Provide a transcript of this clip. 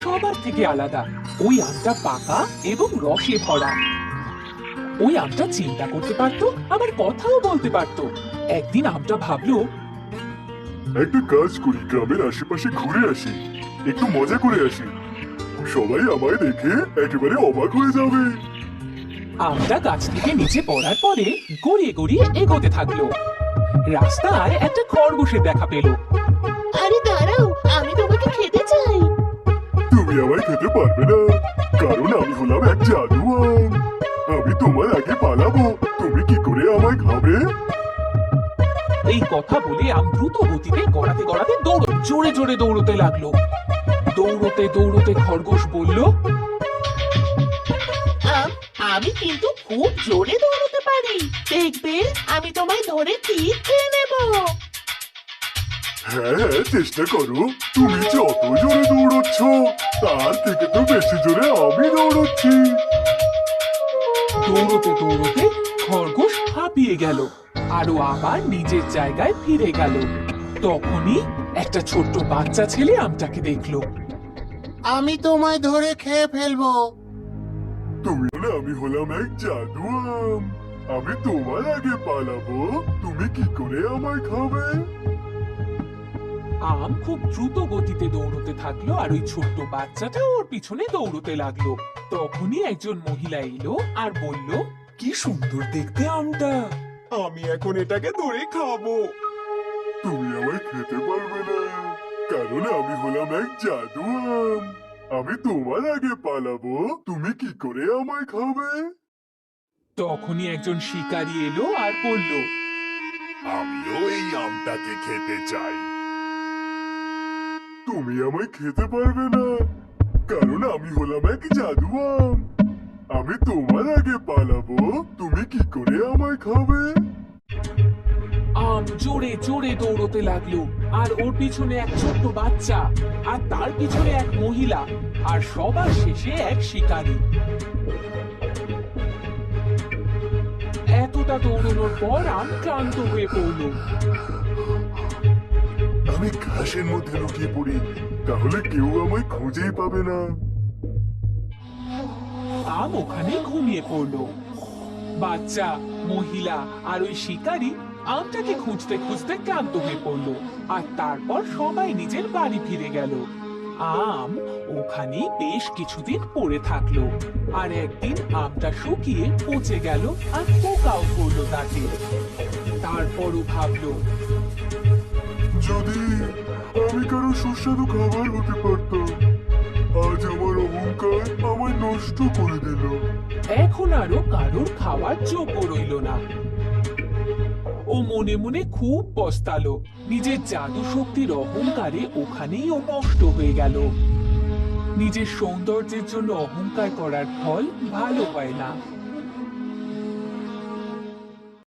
সবার থেকে আলাদা। ওই আমটা পাকা এবং রসে ভরা। ওই আমটা চিন্তা করতে পারতো, আবার কথাও বলতে পারতো। একদিন আমটা ভাবলো, একটা কাজ করি, গ্রামের আশেপাশে ঘুরে আসি, একটু মজা করে আসি। সবাই আমায় দেখে একেবারে অবাক হয়ে যাবে। আমটা গাছ থেকে নিচে পড়ার পরে গড়িয়ে গড়িয়ে এগোতে থাকলো। রাস্তায় একটা খরগোশের দেখা পেল। আরে দাঁড়াও, আমি তোমাকে খেতে চাই। তুমি আমায় খেতে পারবে না, কারণ আমি হলাম এক জাদু আম। আমি তোমার আগে পালাবো, তুমি কি করে আমায় খাবে? এই কথা বলে আম দ্রুত গতিতে গড়াতে গড়াতে জোরে জোরে দৌড়তে লাগলো। দৌড়তে দৌড়তে খরগোশ বলল, আমি কিন্তু খুব জোরে দৌড়তে পারি, দেখবে আমি তোমায় ধরে ঠিক খেয়ে নেব। হ্যাঁ হ্যাঁ, চেষ্টা করো। তুমি যত জোরে দৌড়চ্ছ, তার থেকে তো বেশি জোরে আমি দৌড়চ্ছি। দৌড়তে দৌড়তে খরগোশ হাঁপিয়ে গেল আরো আবার নিজের জায়গায় ফিরে গেল। তখনই একটা ছোট্ট বাচ্চা ছেলে আমটাকে দেখলো। আমি তোমায় ধরে খেয়ে ফেলবো। তুমি বলে আমি হলাম এক জাদু আম। আমি তোমার আগে পালাবো, তুমি কি করে আমায় খাবে? আম খুব দ্রুত গতিতে দৌড়তে থাকলো আর ওই ছোট্ট বাচ্চাটা ওর পিছনে দৌড়তে লাগলো। তখনই একজন মহিলা এলো আর বলল, কি সুন্দর দেখতে আমটা, আমি এখন এটাকে ধরে খাবো। তুমি আমায় খেতে পারবে না, কারণ আমি হলাম এক জাদু আম। আমি তোমার আগে পালাবো, তুমি কি করে আমায় খাবে? তখনই একজন শিকারী এলো আর বলল, আমিও এই আমটাকে খেতে চাই। তুমি আমায় খেতে পারবে না, কারণ আমি হলাম এক জাদু আম। আমি তোমার আগে পালাবো, তুমি কি করে আমায় খাবে? আম জোরে জোরে দৌড়তে লাগলো আর ওর পিছনে এক ছোট্ট বাচ্চা, আর তার পিছনে এক মহিলা, আর সবার শেষে এক শিকারী। এতটা দৌড়ানোর পর আম ক্লান্ত হয়ে পড়লো। আমি ঘাসের মধ্যে লুকিয়ে পড়ি, তাহলে কেউ আমায় খুঁজেই পাবে না। আম ওখানে ঘুমিয়ে পড়লো। বাচ্চা, মহিলা আর ওই শিকারী আমটাকে খুঁজতে খুঁজতে ক্লান্ত হয়ে পড়লো, আর তারপর সবাই নিজের বাড়ি ফিরে গেল। আম ওখানেই বেশ কিছুদিন পড়ে থাকলো, আর একদিন আমটা শুকিয়ে পচে গেল আর পোকাও পড়লো তাতে। তারপরও ভাবলো, যদি আমি কারো সুস্বাদু খাবার হতে পারতাম। আজ আমার অহংকার আমায় নষ্ট করে দিল। এখন আরো কারোর খাওয়ার যোগ্য রইল না। ও মনে মনে খুব পস্তালো। নিজের জাদু শক্তির অহংকারে ওখানেই ও নষ্ট হয়ে গেল। নিজের সৌন্দর্যের জন্য অহংকার করার ফল ভালো হয় না।